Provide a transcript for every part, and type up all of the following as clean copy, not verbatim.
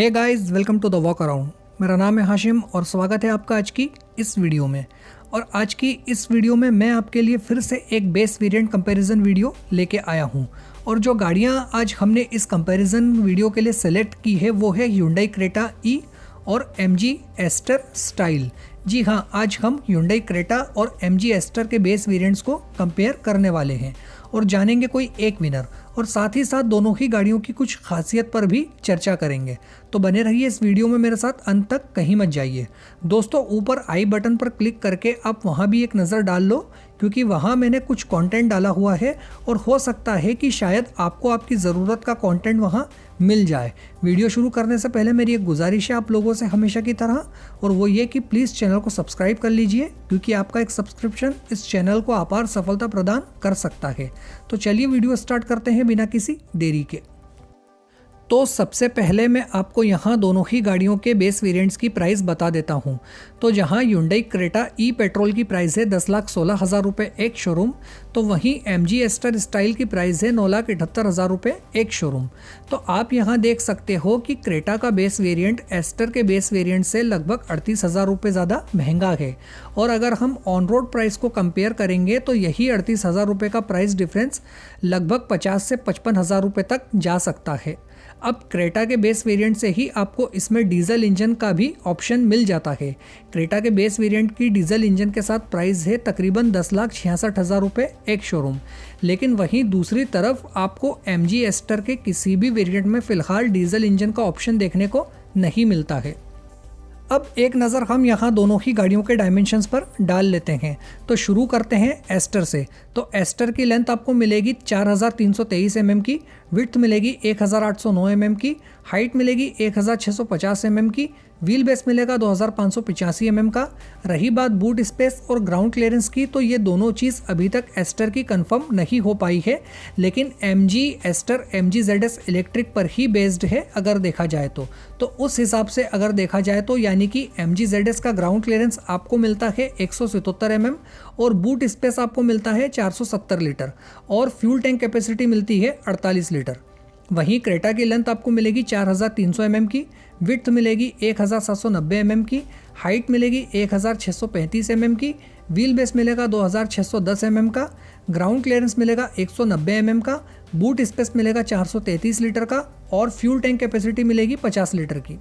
Hey guys, welcome to the walk around. मेरा नाम है हाशिम और स्वागत है आपका आज की इस वीडियो में। और आज की इस वीडियो में मैं आपके लिए फिर से एक बेस वेरिएंट कंपैरिजन वीडियो लेके आया हूँ। और जो गाड़ियाँ आज हमने इस कंपैरिजन वीडियो के लिए सेलेक्ट की है वो है Hyundai Creta E और MG Aster स्टाइल। जी हाँ, आज हम Hyundai Creta और MG Aster के बेस वेरिएंट्स को कंपेयर करने वाले हैं और जानेंगे कोई एक विनर, और साथ ही साथ दोनों ही गाड़ियों की कुछ खासियत पर भी चर्चा करेंगे। तो बने रहिए इस वीडियो में मेरे साथ, अंत तक कहीं मत जाइए। दोस्तों, ऊपर आई बटन पर क्लिक करके आप वहां भी एक नज़र डाल लो, क्योंकि वहां मैंने कुछ कंटेंट डाला हुआ है और हो सकता है कि शायद आपको आपकी ज़रूरत का कंटेंट वहां मिल जाए। वीडियो शुरू करने से पहले मेरी एक गुजारिश है आप लोगों से हमेशा की तरह, और वो ये कि प्लीज़ चैनल को सब्सक्राइब कर लीजिए, क्योंकि आपका एक सब्सक्रिप्शन इस चैनल को अपार सफलता प्रदान कर सकता है। तो चलिए वीडियो स्टार्ट करते हैं बिना किसी देरी के। तो सबसे पहले मैं आपको यहाँ दोनों ही गाड़ियों के बेस वेरिएंट्स की प्राइस बता देता हूँ। तो जहाँ Hyundai Creta E पेट्रोल की प्राइस है 10,16,000 रुपये एक शोरूम, तो वहीं MG Aster स्टाइल की प्राइस है 9,78,000 रुपये एक शोरूम। तो आप यहाँ देख सकते हो कि क्रेटा का बेस वेरिएंट एस्टर के बेस वेरिएंट से लगभग 38,000 रुपये ज़्यादा महंगा है। और अगर हम ऑन रोड प्राइस को कंपेयर करेंगे तो यही 38,000 रुपये का प्राइस डिफरेंस लगभग 50 से 55,000 रुपये तक जा सकता है। अब क्रेटा के बेस वेरिएंट से ही आपको इसमें डीजल इंजन का भी ऑप्शन मिल जाता है। क्रेटा के बेस वेरिएंट की डीजल इंजन के साथ प्राइस है तकरीबन 10,66,000 रुपये एक शोरूम। लेकिन वहीं दूसरी तरफ आपको MG Aster के किसी भी वेरिएंट में फ़िलहाल डीजल इंजन का ऑप्शन देखने को नहीं मिलता है। अब एक नज़र हम यहाँ दोनों ही गाड़ियों के डायमेंशंस पर डाल लेते हैं। तो शुरू करते हैं एस्टर से। तो एस्टर की लेंथ आपको मिलेगी 4,323 mm की, विड्थ मिलेगी 1,809 mm की, हाइट मिलेगी 1,650 mm की, व्हील बेस मिलेगा 2,585 mm का। रही बात बूट स्पेस और ग्राउंड क्लियरेंस की, तो ये दोनों चीज़ अभी तक एस्टर की कंफर्म नहीं हो पाई है, लेकिन MG Aster MG ZS electric पर ही बेस्ड है अगर देखा जाए तो उस हिसाब से अगर देखा जाए तो यानी कि MG ZS का ग्राउंड क्लियरेंस आपको मिलता है 177 mm और बूट स्पेस आपको मिलता है 470 लीटर और फ्यूल टैंक कैपेसिटी मिलती है 48 लीटर। वहीं क्रेटा की लेंथ आपको मिलेगी 4,300 mm की, विड्थ मिलेगी 1,790 mm की, हाइट मिलेगी 1,635 mm की, व्हील बेस मिलेगा 2,610 mm का, ग्राउंड क्लियरेंस मिलेगा 190 mm का, बूट स्पेस मिलेगा 433 लीटर का और फ्यूल टैंक कैपेसिटी मिलेगी 50 लीटर की।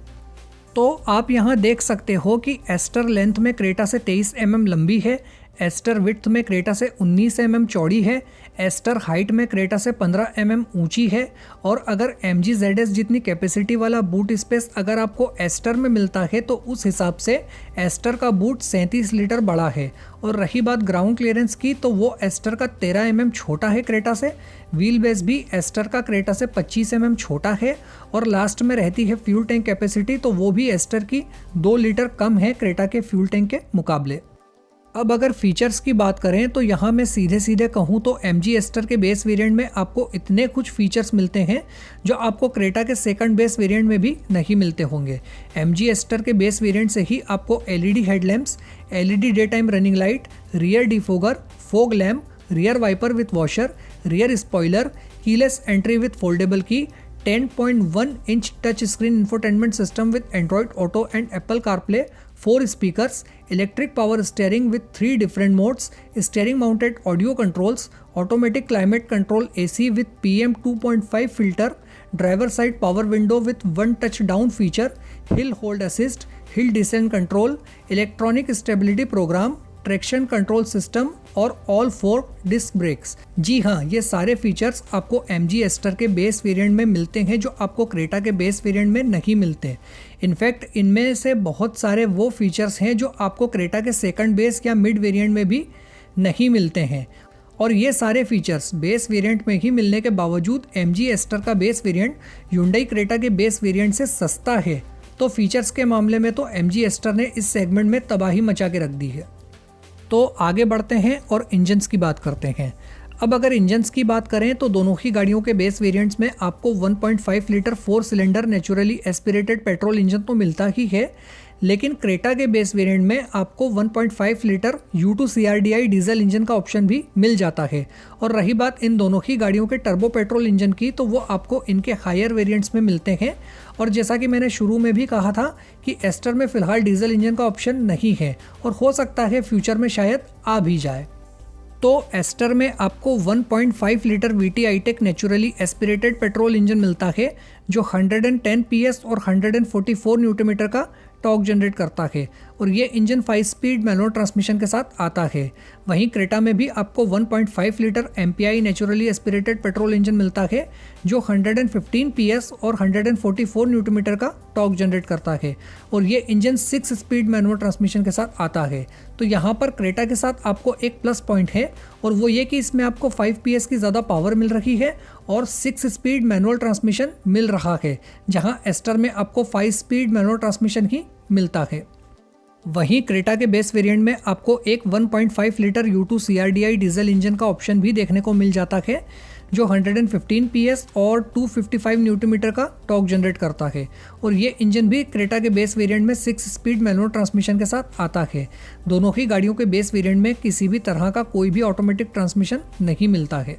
तो आप यहाँ देख सकते हो कि एस्टर लेंथ में क्रेटा से 23 mm लंबी है, एस्टर विड्थ में क्रेटा से 19 mm चौड़ी है, एस्टर हाइट में क्रेटा से 15 mm ऊंची है। और अगर MG ZS जितनी कैपेसिटी वाला बूट स्पेस अगर आपको एस्टर में मिलता है तो उस हिसाब से एस्टर का बूट 37 लीटर बड़ा है। और रही बात ग्राउंड क्लियरेंस की, तो वो एस्टर का 13 mm छोटा है क्रेटा से। व्हील बेस भी एस्टर का क्रेटा से 25 mm छोटा है। और लास्ट में रहती है फ्यूल टैंक कैपेसिटी, तो वो भी एस्टर की 2 लीटर कम है क्रेटा के फ्यूल टैंक के मुकाबले। अब अगर फीचर्स की बात करें तो यहाँ मैं सीधे कहूँ तो MG Aster के बेस वेरिएंट में आपको इतने कुछ फीचर्स मिलते हैं जो आपको क्रेटा के सेकंड बेस वेरिएंट में भी नहीं मिलते होंगे। MG Aster के बेस वेरिएंट से ही आपको LED headlamps, LED day time running light, rear defogger, fog lamp, rear wiper with washer, rear spoiler, keyless entry with foldable key, 10.1 inch touch screen infotainment system with Android auto and Apple CarPlay, 4 speakers, electric power steering with 3 different modes, steering mounted audio controls, automatic climate control AC with PM 2.5 filter, driver side power window with 1 touch down feature, hill hold assist, hill descent control, electronic stability program, traction control system और all 4 disc brakes. जी हाँ, ये सारे features आपको MG Aster के base variant में मिलते हैं जो आपको क्रेटा के बेस वेरिएंट में नहीं मिलते। इनफैक्ट इनमें से बहुत सारे वो फीचर्स हैं जो आपको क्रेटा के सेकंड बेस या मिड वेरिएंट में भी नहीं मिलते हैं। और ये सारे फीचर्स बेस वेरिएंट में ही मिलने के बावजूद MG Aster का बेस वेरिएंट Hyundai Creta के बेस वेरिएंट से सस्ता है। तो फीचर्स के मामले में तो MG Aster ने इस सेगमेंट में तबाही मचा के रख दी है। तो आगे बढ़ते हैं और इंजन्स की बात करते हैं। अब अगर इंजन्स की बात करें तो दोनों ही गाड़ियों के बेस वेरिएंट्स में आपको 1.5 litre 4 cylinder naturally aspirated petrol engine तो मिलता ही है, लेकिन क्रेटा के बेस वेरिएंट में आपको 1.5 litre U2 CRDI diesel engine का ऑप्शन भी मिल जाता है। और रही बात इन दोनों ही गाड़ियों के टर्बो पेट्रोल इंजन की, तो वो आपको इनके हायर वेरिएंट्स में मिलते हैं। और जैसा कि मैंने शुरू में भी कहा था कि एस्टर में फ़िलहाल डीजल इंजन का ऑप्शन नहीं है और हो सकता है फ्यूचर में शायद आ भी जाए। तो एस्टर में आपको 1.5 litre VT I-Tech naturally aspirated petrol engine मिलता है जो 110 PS और 144 न्यूटन मीटर का टॉर्क जनरेट करता है और ये इंजन 5 स्पीड मैनुअल ट्रांसमिशन के साथ आता है। वहीं क्रेटा में भी आपको 1.5 litre MPI naturally aspirated petrol engine मिलता है जो 115 PS और 144 न्यूटन मीटर का टॉर्क जनरेट करता है और ये इंजन 6 स्पीड मैनुअल ट्रांसमिशन के साथ आता है। तो यहाँ पर क्रेटा के साथ आपको एक प्लस पॉइंट है और वो ये कि इसमें आपको 5 PS की ज़्यादा पावर मिल रही है और 6 स्पीड मैनुअल ट्रांसमिशन मिल रहा है, जहाँ एस्टर में आपको 5 स्पीड मैनुअल ट्रांसमिशन ही मिलता है। वहीं क्रेटा के बेस वेरिएंट में आपको एक 1.5 litre U2 CRDI diesel engine का ऑप्शन भी देखने को मिल जाता है जो 115 PS और 255 न्यूटन मीटर का टॉर्क जनरेट करता है और ये इंजन भी क्रेटा के बेस वेरिएंट में 6 स्पीड मैनुअल ट्रांसमिशन के साथ आता है। दोनों ही गाड़ियों के बेस वेरिएंट में किसी भी तरह का कोई भी ऑटोमेटिक ट्रांसमिशन नहीं मिलता है।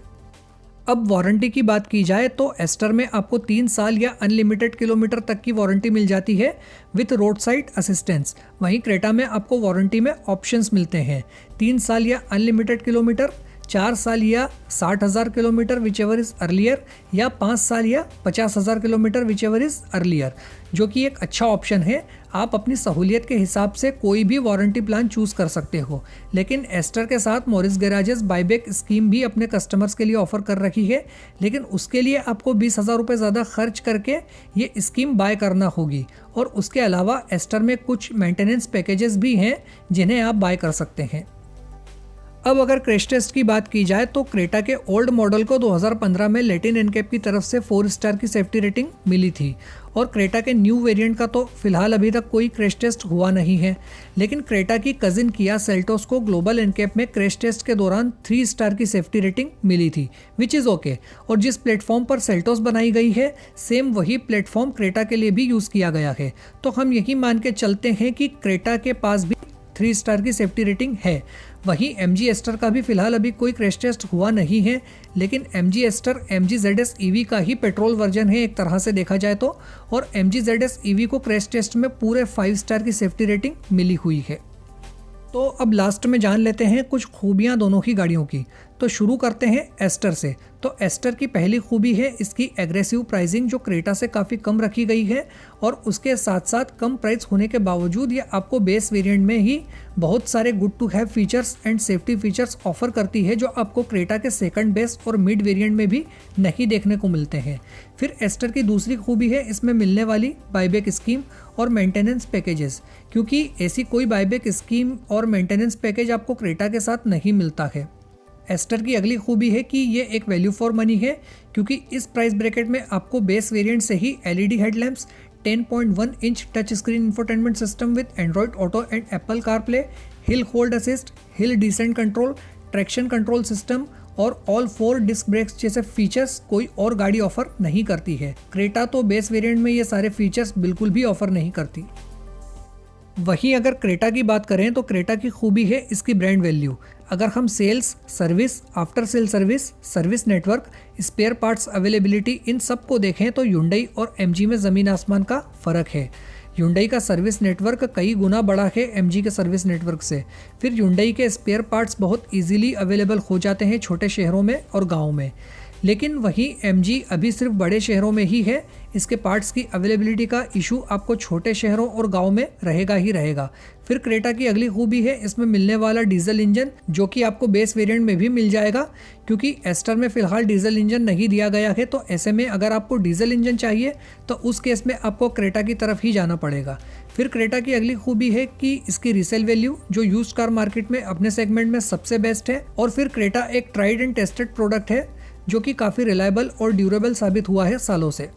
अब वारंटी की बात की जाए तो एस्टर में आपको 3 साल या अनलिमिटेड किलोमीटर तक की वारंटी मिल जाती है विथ रोड साइड असिस्टेंस। वहीं क्रेटा में आपको वारंटी में ऑप्शंस मिलते हैं 3 साल या अनलिमिटेड किलोमीटर, 4 साल या 60,000 kilometre which ever is earlier, या 5 साल या 50,000 kilometre which ever is earlier, जो कि एक अच्छा ऑप्शन है। आप अपनी सहूलियत के हिसाब से कोई भी वारंटी प्लान चूज़ कर सकते हो। लेकिन एस्टर के साथ मॉरिस गैराजेस बाईबैक स्कीम भी अपने कस्टमर्स के लिए ऑफर कर रही है, लेकिन उसके लिए आपको 20,000 रुपये ज़्यादा खर्च करके ये स्कीम बाय करना होगी। और उसके अलावा एस्टर में कुछ मेंटेनेंस पैकेजेस भी हैं जिन्हें आप बाय कर सकते हैं। अब अगर क्रैश टेस्ट की बात की जाए तो क्रेटा के ओल्ड मॉडल को 2015 में लैटिन एनकैप की तरफ से 4 स्टार की सेफ्टी रेटिंग मिली थी और क्रेटा के न्यू वेरिएंट का तो फिलहाल अभी तक कोई क्रैश टेस्ट हुआ नहीं है। लेकिन क्रेटा की कजिन किया सेल्टोस को ग्लोबल एनकैप में क्रैश टेस्ट के दौरान 3 स्टार की सेफ्टी रेटिंग मिली थी विच इज़ ओके। और जिस प्लेटफॉर्म पर सेल्टोस बनाई गई है सेम वही प्लेटफॉर्म क्रेटा के लिए भी यूज़ किया गया है। तो हम यही मान के चलते हैं कि क्रेटा के पास भी 3 स्टार की सेफ्टी रेटिंग है। वहीं MG एस्टर का भी फिलहाल अभी कोई क्रैश टेस्ट हुआ नहीं है, लेकिन MG Aster MG ZS EV का ही पेट्रोल वर्जन है एक तरह से देखा जाए तो, और MG ZS EV को क्रैश टेस्ट में पूरे 5 स्टार की सेफ्टी रेटिंग मिली हुई है। तो अब लास्ट में जान लेते हैं कुछ खूबियां दोनों ही गाड़ियों की। तो शुरू करते हैं एस्टर से। तो एस्टर की पहली खूबी है इसकी एग्रेसिव प्राइसिंग जो क्रेटा से काफ़ी कम रखी गई है और उसके साथ साथ कम प्राइस होने के बावजूद ये आपको बेस वेरिएंट में ही बहुत सारे good to have features and safety features offer करती है जो आपको क्रेटा के सेकंड बेस और मिड वेरिएंट में भी नहीं देखने को मिलते हैं। फिर एस्टर की दूसरी खूबी है इसमें मिलने वाली बाईबैक स्कीम और मेंटेनेंस पैकेजेस, क्योंकि ऐसी कोई बाईबैक स्कीम और मेंटेनेंस पैकेज आपको क्रेटा के साथ नहीं मिलता है। एस्टर की अगली खूबी है कि ये एक वैल्यू फॉर मनी है, क्योंकि इस प्राइस ब्रैकेट में आपको बेस वेरिएंट से ही LED headlamps, 10.1 inch touch screen infotainment system with Android auto and Apple CarPlay, hill hold assist, hill descent control, traction control system और ऑल 4 डिस्क ब्रेक्स जैसे features कोई और गाड़ी ऑफर नहीं करती है। क्रेटा तो बेस वेरिएंट में ये सारे फीचर्स बिल्कुल भी ऑफर नहीं करती। वहीं अगर क्रेटा की बात करें तो क्रेटा की खूबी है इसकी ब्रांड वैल्यू। अगर हम sales, service, after sale service, service network, spare parts availability इन सब को देखें तो Hyundai और MG में ज़मीन आसमान का फ़र्क है। Hyundai का सर्विस नेटवर्क कई गुना बड़ा है MG के सर्विस नेटवर्क से। फिर Hyundai के स्पेयर पार्ट्स बहुत इजीली अवेलेबल हो जाते हैं छोटे शहरों में और गाँव में, लेकिन वहीं MG अभी सिर्फ बड़े शहरों में ही है। इसके पार्ट्स की अवेलेबिलिटी का इशू आपको छोटे शहरों और गांव में रहेगा ही रहेगा। फिर क्रेटा की अगली खूबी है इसमें मिलने वाला डीजल इंजन, जो कि आपको बेस वेरिएंट में भी मिल जाएगा, क्योंकि एस्टर में फिलहाल डीजल इंजन नहीं दिया गया है। तो ऐसे में अगर आपको डीजल इंजन चाहिए तो उस केस में आपको क्रेटा की तरफ ही जाना पड़ेगा। फिर क्रेटा की अगली खूबी है कि इसकी रीसेल वैल्यू जो यूज्ड कार मार्केट में अपने सेगमेंट में सबसे बेस्ट है। और फिर क्रेटा एक ट्राइड एंड टेस्टेड प्रोडक्ट है जो कि काफ़ी रिलायबल और ड्यूरेबल साबित हुआ है सालों से।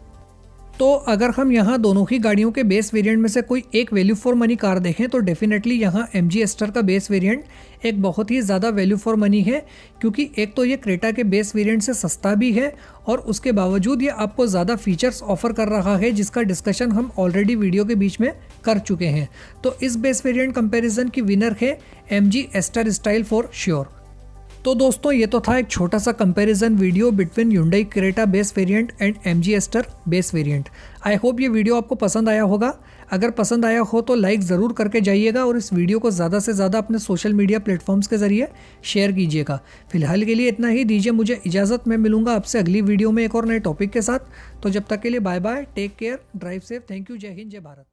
तो अगर हम यहाँ दोनों ही गाड़ियों के बेस वेरिएंट में से कोई एक वैल्यू फॉर मनी कार देखें तो डेफिनेटली यहाँ MG एस्टर का बेस वेरिएंट एक बहुत ही ज़्यादा वैल्यू फॉर मनी है, क्योंकि एक तो ये क्रेटा के बेस वेरिएंट से सस्ता भी है और उसके बावजूद ये आपको ज़्यादा फीचर्स ऑफर कर रहा है, जिसका डिस्कशन हम ऑलरेडी वीडियो के बीच में कर चुके हैं। तो इस बेस वेरिएंट कंपैरिजन की विनर है MG Aster style for sure. तो दोस्तों ये तो था एक छोटा सा comparison video between Hyundai Creta base variant and MG Aster base variant. I hope ये वीडियो आपको पसंद आया होगा। अगर पसंद आया हो तो लाइक ज़रूर करके जाइएगा और इस वीडियो को ज़्यादा से ज़्यादा अपने सोशल मीडिया प्लेटफॉर्म्स के ज़रिए शेयर कीजिएगा। फिलहाल के लिए इतना ही, दीजिए मुझे इजाज़त। मैं मिलूंगा आपसे अगली वीडियो में एक और नए टॉपिक के साथ। तो जब तक के लिए bye bye, take care, drive safe, thank you, जय हिंद, जय भारत।